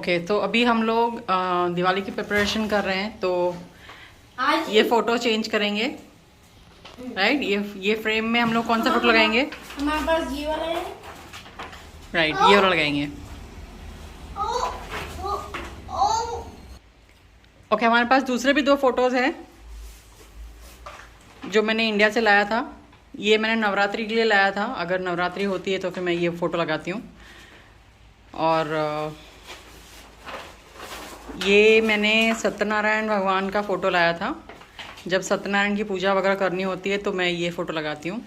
Okay तो अभी हम लोग दिवाली की प्रिपरेशन कर रहे हैं, तो आज ये फोटो चेंज करेंगे, राइट। ये फ्रेम में हम लोग कौन सा फोटो लगाएंगे? हमारे पास ये वाला है। राइट, ये वाला लगाएंगे। ओके, हमारे पास दूसरे भी 2 फोटोज हैं जो मैंने इंडिया से लाया था। ये मैंने नवरात्रि के लिए लाया था, अगर नवरात्रि होती है तो फिर मैं ये फ़ोटो लगाती हूँ। और ये मैंने सत्यनारायण भगवान का फ़ोटो लाया था। जब सत्यनारायण की पूजा वगैरह करनी होती है तो मैं ये फ़ोटो लगाती हूँ।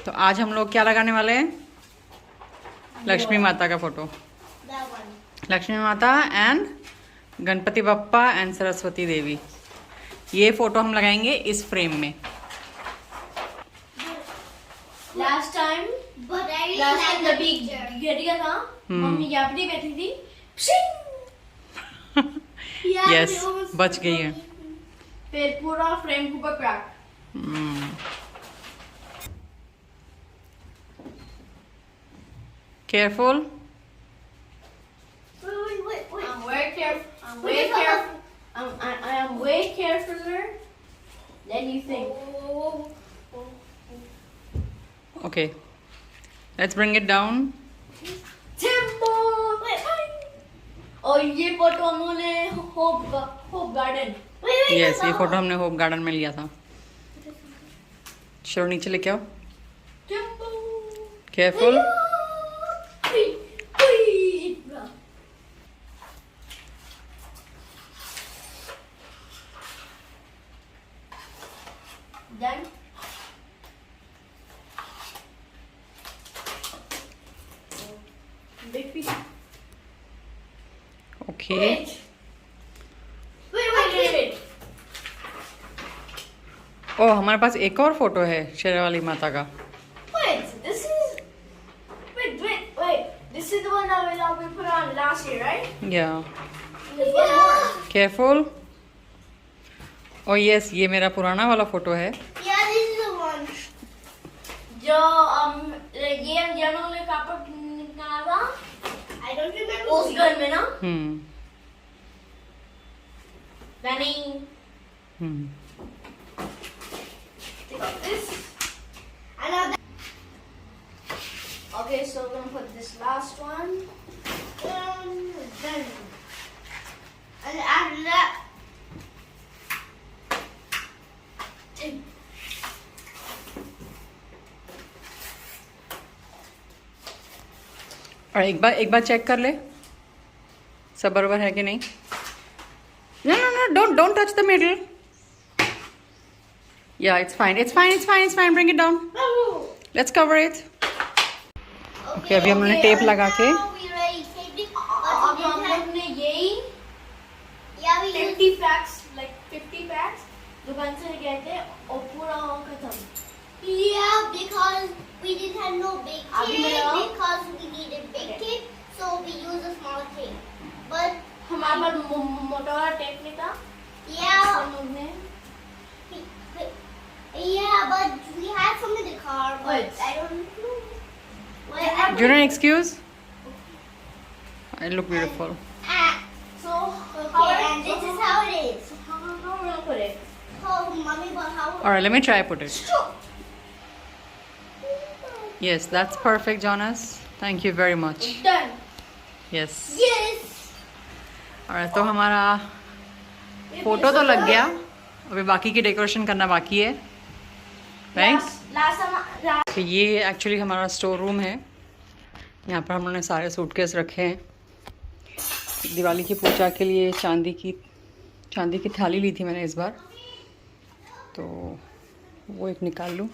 तो आज हम लोग क्या लगाने वाले हैं? लक्ष्मी माता का फ़ोटो। लक्ष्मी माता एंड गणपति बप्पा एंड सरस्वती देवी, ये फ़ोटो हम लगाएंगे इस फ्रेम में। लास्ट टाइम जब गिर गया था, मम्मी यहाँ पे बैठी थी। यस, बच गई है। फिर पूरा फ्रेम के ऊपर crack. Careful. I'm way careful. I'm way careful. I am way carefuler than you think. Okay, let's bring it down. Timbo. और ये फोटो हमने होप गार्डन। यस, ये फोटो हमने होप गार्डन में लिया था। चलो नीचे लेके आओ। Timbo. Careful. Done. Big piece. Okay, Wait. ओ हमारे पास एक और फोटो है शेरावाली माता का। Wait, this is. Wait. This is the one that we put on last year, right? या There's one more. केयरफुल। ओ यस, ये मेरा पुराना वाला फोटो है। Yeah, this is the one. जो ये जनों ने कापड़ निकाला था। I don't remember. उस घर में ना? Benny. Take out this. Okay, so we're gonna put this last one. Then. And after that. और एक बार चेक कर ले सब बराबर है कि नहीं। No, don't touch the middle. Yeah it's fine, bring it down, let's cover it. Okay, अभी हमने टेप लगा के अब हम लोग ने यही 50 packs दुकान से लेके आए थे और पूरा खत्म। Yeah, because we didn't have no big Abhi tape, milao. because we needed big tape, so we used a small tape. But हमारे पास मोटा वाला टेप नहीं था। yeah, हम लोग ने but we had some in the car, but Wait. I don't know. Do you want an excuse? I look beautiful. So Okay, and this is how it is. how we're gonna put it? Oh, mommy, but how? All right, let me try put it. Yes, that's perfect, Jonas. Thank you very much. Done. Yes. Yes. All right, तो हमारा photo तो लग गया, अभी बाकी की decoration करना बाकी है, राइट। Last तो ये एक्चुअली हमारा स्टोर रूम है। यहाँ पर हम लोगों ने सारे सूटकेस रखे हैं। दिवाली की पूजा के लिए चांदी की थाली ली थी मैंने इस बार, तो वो एक निकाल लूँ।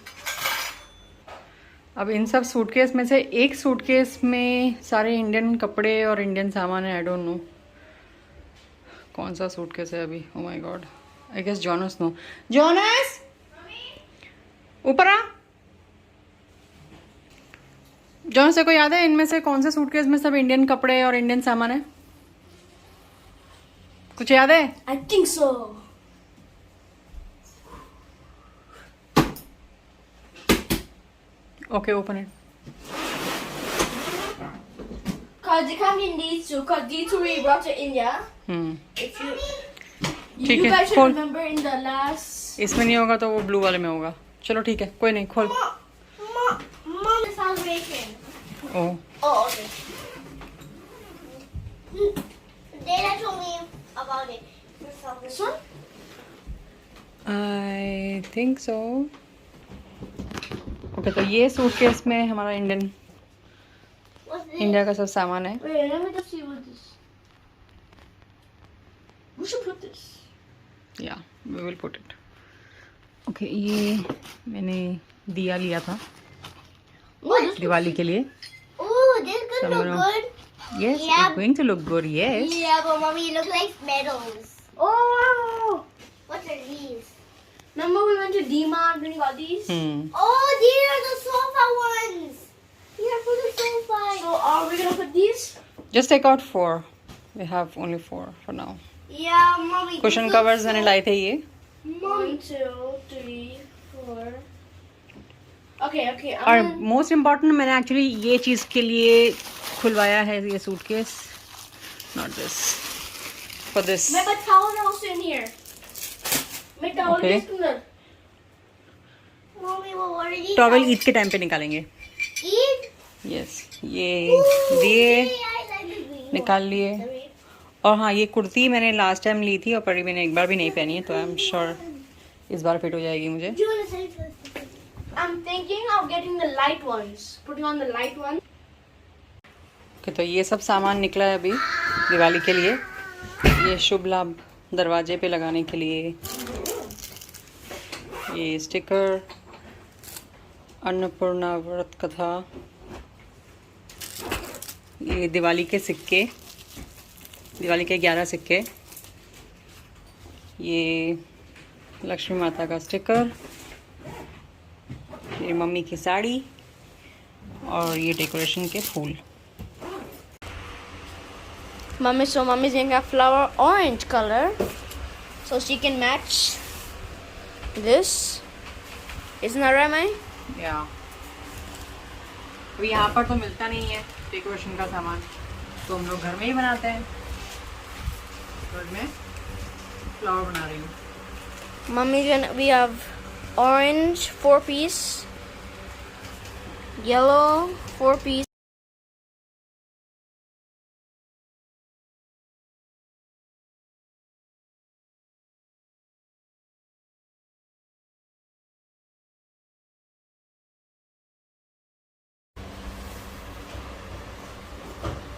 अब इन सब सूटकेस में से एक सूटकेस में सारे इंडियन कपड़े और इंडियन सामान है। आई डोंट नो कौन सा सूटकेस है अभी। Oh my God, I guess Jonas no. Jonas, ऊपर आ। जॉनस से को याद है इनमें से कौन से सूटकेस में सब इंडियन कपड़े और इंडियन सामान है? कुछ याद है? I think so. Okay, open it. Cause you can't get these two. Cause these two we brought to India. If you ठीक है, guys should खोल। remember in the last. इसमें नहीं होगा तो वो ब्लू वाले में होगा। चलो ठीक है, कोई नहीं, खोल। Mom, the salvation. Oh, Oh, okay. Dana told me about it. The salvation. This one? I think so. Okay, तो ये सूटकेस में हमारा What's this? इंडिया का सब सामान है। Wait, let me just see what this. We should put this. या we will put it. Okay, ये मैंने दिया लिया था What? दिवाली के लिए। Ooh, this could look Samara. good. Yes, Yeah. It's going to look good. Yes, Yeah, but mommy, it looks like medals. Oh wow! What are these? Remember we went to D-Mart when you got these? Oh, these are the sofa ones. These are for the sofa. So are we gonna put these? Just take out 4। We have only 4 for now. Yeah, mommy. this cushion looks covers मैंने so- लाए थे ये। 1, 2, 3, 4. Okay, okay. और I'm gonna... most important, मैंने actually ये चीज़ के लिए खुलवाया है ये suitcase, not this, for this. Make a towel also in here. Make towel Okay. in this color. Mommy, what are these? Towel Eid के टाइम पे निकालेंगे। Eid? यस, ये Ooh, दिए, yeah, I like the green one. निकाल लिए। Sorry. और हाँ, ये कुर्ती मैंने लास्ट टाइम ली थी और परी मैंने एक बार भी नहीं पहनी है, तो आई एम श्योर इस बार फिट हो जाएगी मुझे। Do you want to say first? I'm thinking of getting the light ones. Putting on the light one. Okay, तो ये सब सामान निकला है अभी दिवाली के लिए। ये शुभ लाभ दरवाजे पे लगाने के लिए, ये स्टिकर, अन्नपूर्णा व्रत कथा, ये दिवाली के सिक्के, दिवाली के 11 सिक्के, ये लक्ष्मी माता का स्टिकर, ये मम्मी की साड़ी और ये डेकोरेशन के फूल। Mommy's getting a flower orange color, so she can match this. Isn't that right, Mommy? या अभी यहाँ पर तो मिलता नहीं है डेकोरेशन का सामान, तो हम लोग घर में ही बनाते हैं। घर में फ्लावर बना रही हूँ। We have orange 4-piece, yellow 4-piece.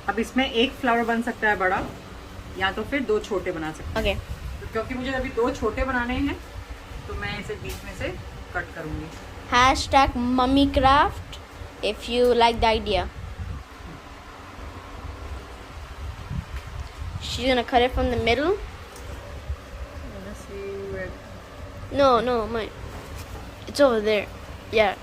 अब इसमें एक फ्लावर बन सकता है बड़ा, या तो फिर 2 छोटे बना सकते Okay. हैं। तो क्योंकि मुझे अभी 2 छोटे बनाने हैं, तो मैं इसे बीच में से कट करूँगी। Hashtag MummyCraft if you like the idea. She's gonna cut it from the middle. No, mine. It's over there. Yeah.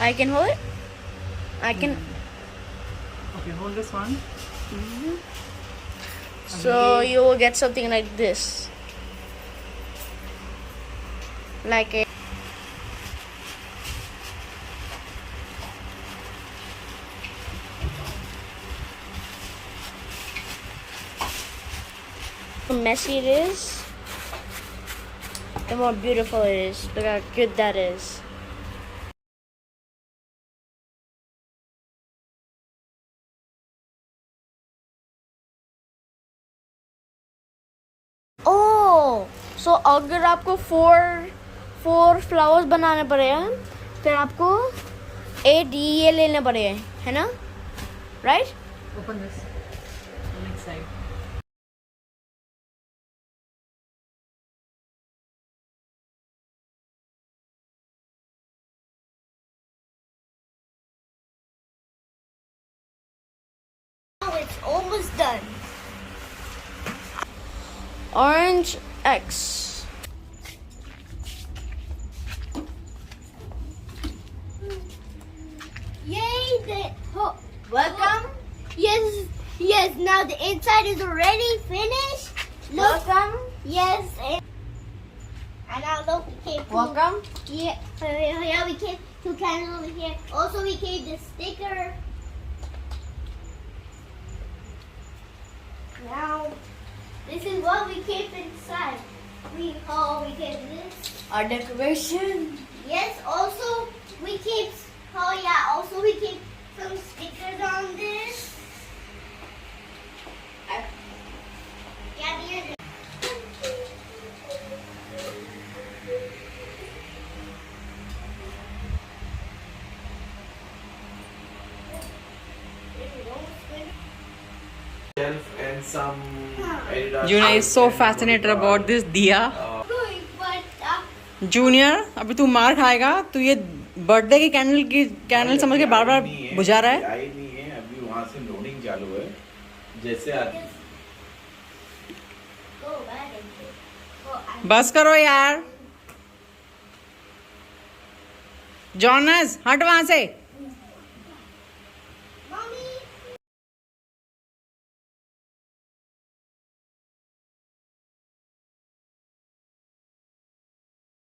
I can hold it. I can. Okay, hold this one. So you will get something like this. Like a. The more messy it is, the more beautiful it is. Look how good that is. Oh, so अगर आपको four flowers बनाने पड़े हैं, फिर आपको 8 ये लेने पड़े हैं, है ना? Right? Open this. Next side. Oh, it's almost done. Orange X. Yay! Welcome. Yes. Now the inside is already finished. Look. Welcome. Yes. And now look, we came to, Welcome. yeah, we came two candles over here. Also, we came the sticker. Now, this is what we keep inside. We keep this. Our decoration. Yes, also we keep, also we keep some stickers on this. Yeah, dear. And some Adidas junior is so fascinated about this दिया. Junior अभी तू मार खाएगा. तू ये birthday की candle समझ के बार बार बुझा रहा है. आई नहीं है अभी, वहाँ से लोडिंग चालू है. जैसे आती बस करो यार. जॉनस हट वहां से.